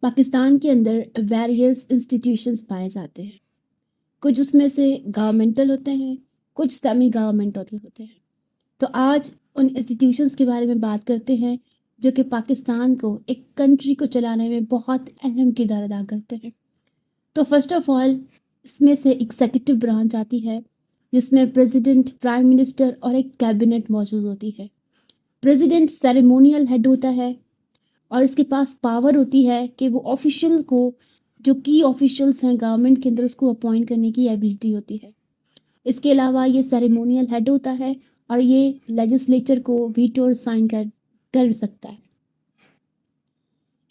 پاکستان کے اندر various institutions پائے جاتے ہیں. کچھ اس میں سے گورنمنٹل ہوتے ہیں، کچھ سیمی گورنمنٹل ہوتے ہیں. تو آج ان انسٹیٹیوشنز کے بارے میں بات کرتے ہیں جو کہ پاکستان کو، ایک کنٹری کو چلانے میں بہت اہم کردار ادا کرتے ہیں. تو فرسٹ آف آل اس میں سے ایگزیکٹو برانچ آتی ہے جس میں پریزیڈنٹ، پرائم منسٹر اور ایک کیبنٹ موجود ہوتی ہے. پریزیڈنٹ سیریمونیل ہیڈ ہوتا ہے اور اس کے پاس پاور ہوتی ہے کہ وہ آفیشیل کو، جو کی آفیشیلس ہیں گورنمنٹ کے اندر، اس کو اپوائنٹ کرنے کی ایبلٹی ہوتی ہے. اس کے علاوہ یہ سیریمونیل ہیڈ ہوتا ہے اور یہ لیجسلیچر کو ویٹو اور سائن کر سکتا ہے.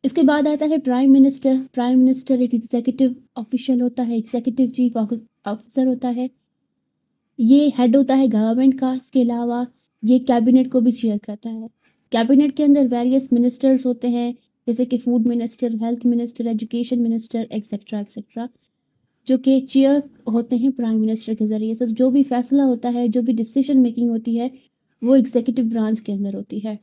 اس کے بعد آتا ہے پرائم منسٹر. پرائم منسٹر ایک ایگزیکٹو آفیشیل ہوتا ہے، ایگزیکٹو چیف آفیسر ہوتا ہے. یہ ہیڈ ہوتا ہے گورنمنٹ کا. اس کے علاوہ یہ کیبنٹ کو بھی چیئر کرتا ہے. کیبنٹ کے اندر ویریس منسٹرز ہوتے ہیں جیسے کہ food minister, health minister, education minister etcetera etcetera, جو کہ چیئر ہوتے ہیں پرائم منسٹر کے ذریعے سے. جو بھی فیصلہ ہوتا ہے، جو بھی ڈیسیشن میکنگ ہوتی ہے، وہ ایگزیکٹو برانچ کے اندر ہوتی ہے.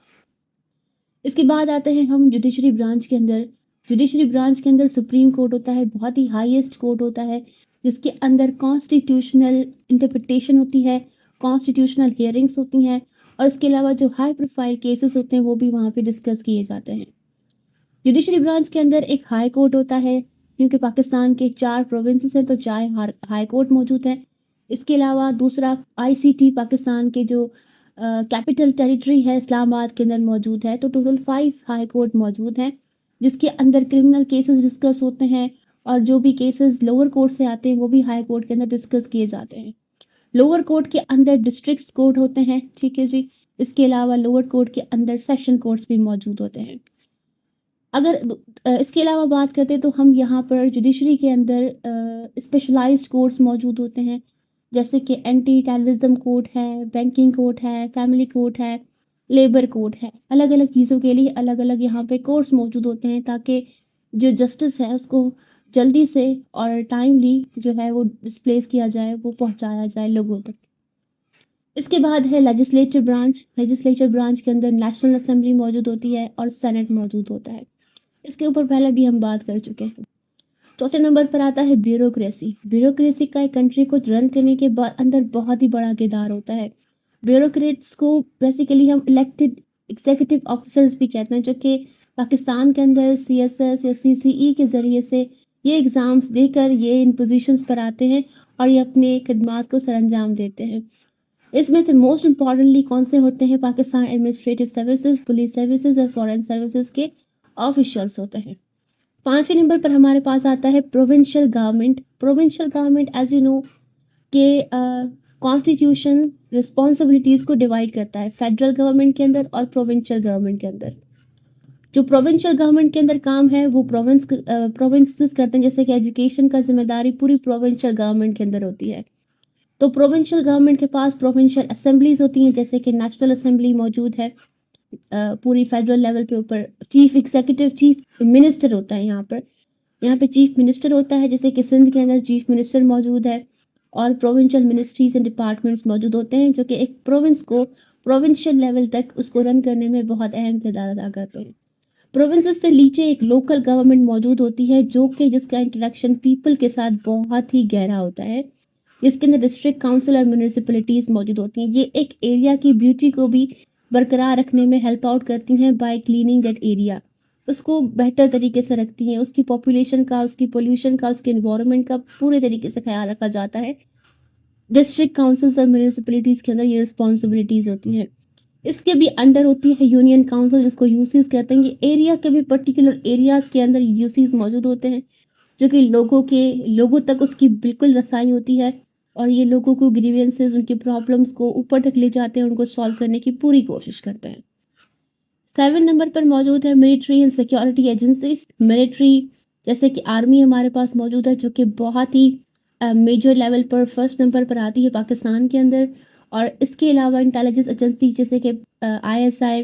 اس کے بعد آتے ہیں ہم جوڈیشری برانچ کے اندر. جوڈیشری برانچ کے اندر سپریم کورٹ ہوتا ہے، بہت ہی ہائیسٹ کورٹ ہوتا ہے جس کے اندر کانسٹیٹیوشنل انٹرپریٹیشن ہوتی ہے، کانسٹیٹیوشنل ہیئرنگس ہوتی ہیں، اور اس کے علاوہ جو ہائی پروفائل کیسز ہوتے ہیں وہ بھی وہاں پہ ڈسکس کیے جاتے ہیں. جوڈیشری برانچ کے اندر ایک ہائی کورٹ ہوتا ہے کیونکہ پاکستان کے 4 پروونسز ہیں تو 4 ہائی کورٹ موجود ہیں. اس کے علاوہ دوسرا آئی سی ٹی پاکستان کے جو کیپٹل ٹیریٹری ہے اسلام آباد کے اندر موجود ہے. تو ٹوٹل 5 ہائی کورٹ موجود ہیں جس کے اندر کرمنل کیسز ڈسکس ہوتے ہیں، اور جو بھی کیسز لوور کورٹ سے آتے ہیں وہ بھی ہائی کورٹ کے اندر ڈسکس کیے جاتے ہیں. لوور کورٹ کے اندر ڈسٹرکٹس کورٹ ہوتے ہیں، ٹھیک ہے جی. اس کے علاوہ لوور کورٹ کے اندر سیشن کورٹس بھی موجود ہوتے ہیں. اگر اس کے علاوہ بات کرتے تو ہم یہاں پر جوڈیشری کے اندر اسپیشلائزڈ کورٹس موجود ہوتے ہیں جیسے کہ اینٹی ٹیررزم کورٹ ہے، بینکنگ کورٹ ہے، فیملی کورٹ ہے، لیبر کورٹ ہے. الگ الگ چیزوں کے لیے الگ الگ یہاں پہ کورٹس موجود ہوتے ہیں تاکہ جو جسٹس ہے اس کو جلدی سے اور ٹائملی جو ہے وہ ڈسپلیس کیا جائے، وہ پہنچایا جائے لوگوں تک. اس کے بعد ہے لیجسلیچر برانچ. لیجسلیچر برانچ کے اندر نیشنل اسمبلی موجود ہوتی ہے اور سینٹ موجود ہوتا ہے. اس کے اوپر پہلے بھی ہم بات کر چکے ہیں. چوتھے نمبر پر آتا ہے بیوروکریسی. بیوروکریسی کا ایک کنٹری کو رن کرنے کے اندر بہت ہی بڑا کردار ہوتا ہے. بیوروکریٹس کو بیسیکلی ہم الیکٹڈ ایگزیکٹو آفیسرز بھی کہتے ہیں، جو کہ پاکستان کے اندر سی ایس ایس یا سی سی ای کے ذریعے سے یہ ایگزامز دے کر یہ ان پوزیشنز پر آتے ہیں اور یہ اپنے خدمات کو سر انجام دیتے ہیں. اس میں سے موسٹ امپورٹنٹلی کون سے ہوتے ہیں؟ Pakistan administrative services, police services اور فورن سروسز کے آفیشلس ہوتے ہیں. 5ویں نمبر پر ہمارے پاس آتا ہے provincial government. Provincial government as you know کہ کانسٹیٹیوشن رسپانسبلٹیز کو ڈیوائڈ کرتا ہے فیڈرل گورنمنٹ کے اندر اور پروونشل گورنمنٹ کے اندر. جو پروونشل گورنمنٹ کے اندر کام ہے وہ پروونسز کرتے ہیں، جیسے کہ ایجوکیشن کا ذمہ داری پوری پروونشل گورنمنٹ کے اندر ہوتی ہے. تو پروونشل گورنمنٹ کے پاس پروونشل اسمبلیز ہوتی ہیں جیسے کہ نیشنل اسمبلی موجود ہے پوری فیڈرل لیول پہ. اوپر چیف ایگزیکٹو، چیف منسٹر ہوتا ہے یہاں پہ چیف منسٹر ہوتا ہے جیسے کہ سندھ کے اندر چیف منسٹر موجود ہے، اور پروونشل منسٹریز اینڈ ڈپارٹمنٹس موجود ہوتے ہیں جو کہ ایک پروونس کو پروونشل لیول تک اس کو رن کرنے میں بہت اہم کردار ادا کرتے ہیں. پروونسز سے نیچے ایک لوکل گورنمنٹ موجود ہوتی ہے جو کہ جس کا انٹریکشن پیپل کے ساتھ بہت ہی گہرا ہوتا ہے، جس کے اندر ڈسٹرکٹ کاؤنسل اور میونسپلٹیز موجود ہوتی ہیں. یہ ایک ایریا کی بیوٹی کو بھی برقرار رکھنے میں ہیلپ آؤٹ کرتی ہیں بائی کلیننگ دیٹ ایریا. اس کو بہتر طریقے سے رکھتی ہیں، اس کی پاپولیشن کا، اس کی پولیوشن کا، اس کے انوائرمنٹ کا پورے طریقے سے خیال رکھا جاتا ہے. ڈسٹرکٹ کاؤنسلز اور میونسپلٹیز کے اندر یہ رسپانسبلٹیز ہوتی ہیں. اس کے بھی انڈر ہوتی ہے یونین کاؤنسل جس کو یو سیز کہتے ہیں. یہ ایریا کے بھی پرٹیکولر ایریاز کے اندر یو سیز موجود ہوتے ہیں جو کہ لوگوں تک اس کی بالکل رسائی ہوتی ہے، اور یہ لوگوں کو گریوینسز، ان کی پرابلمس کو اوپر تک لے جاتے ہیں، ان کو سالو کرنے کی پوری کوشش کرتے ہیں. 7 نمبر پر موجود ہے military and security agencies. Military جیسے کہ آرمی ہمارے پاس موجود ہے جو کہ بہت ہی میجر لیول پر فرسٹ نمبر پر آتی ہے پاکستان کے اندر. اور اس کے علاوہ انٹیلیجنس ایجنسی جیسے کہ I S I,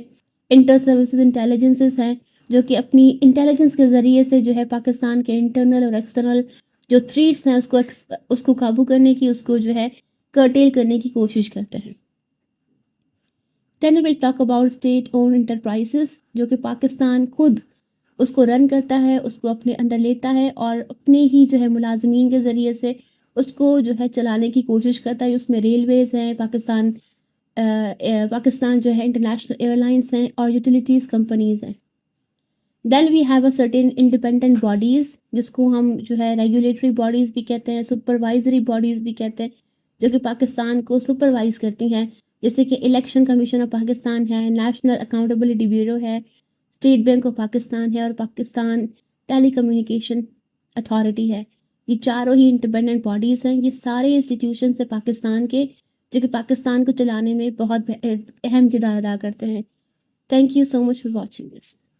inter services intelligences ہیں جو کہ اپنی انٹیلیجنس کے ذریعے سے جو ہے پاکستان کے انٹرنل اور ایکسٹرنل جو تھریٹس ہیں اس کو قابو کرنے کی، اس کو جو ہے کرٹیل کرنے کی کوشش کرتے ہیں. Then we will talk about state owned enterprises جو کہ پاکستان خود اس کو رن کرتا ہے، اس کو اپنے اندر لیتا ہے اور اپنے ہی جو ہے ملازمین کے ذریعے سے اس کو جو ہے چلانے کی کوشش کرتا ہے. اس میں ریلویز ہیں، پاکستان جو ہے انٹرنیشنل ایئر لائنس ہیں اور یوٹیلیٹیز کمپنیز ہیں. Then we have a certain independent bodies جس کو ہم جو ہے ریگولیٹری باڈیز بھی کہتے ہیں، سپروائزری باڈیز بھی کہتے ہیں، جو کہ پاکستان کو سپروائز کرتی ہیں، جیسے کہ الیکشن کمیشن آف پاکستان ہے، نیشنل اکاؤنٹیبلٹی بیورو ہے، اسٹیٹ بینک آف پاکستان ہے اور پاکستان ٹیلی کمیونیکیشن اتھارٹی ہے. یہ چاروں ہی انڈیپینڈنٹ باڈیز ہیں. یہ سارے انسٹیٹیوشنس ہیں پاکستان کے جو کہ پاکستان کو چلانے میں بہت اہم کردار ادا کرتے ہیں. Thank you so much for watching this.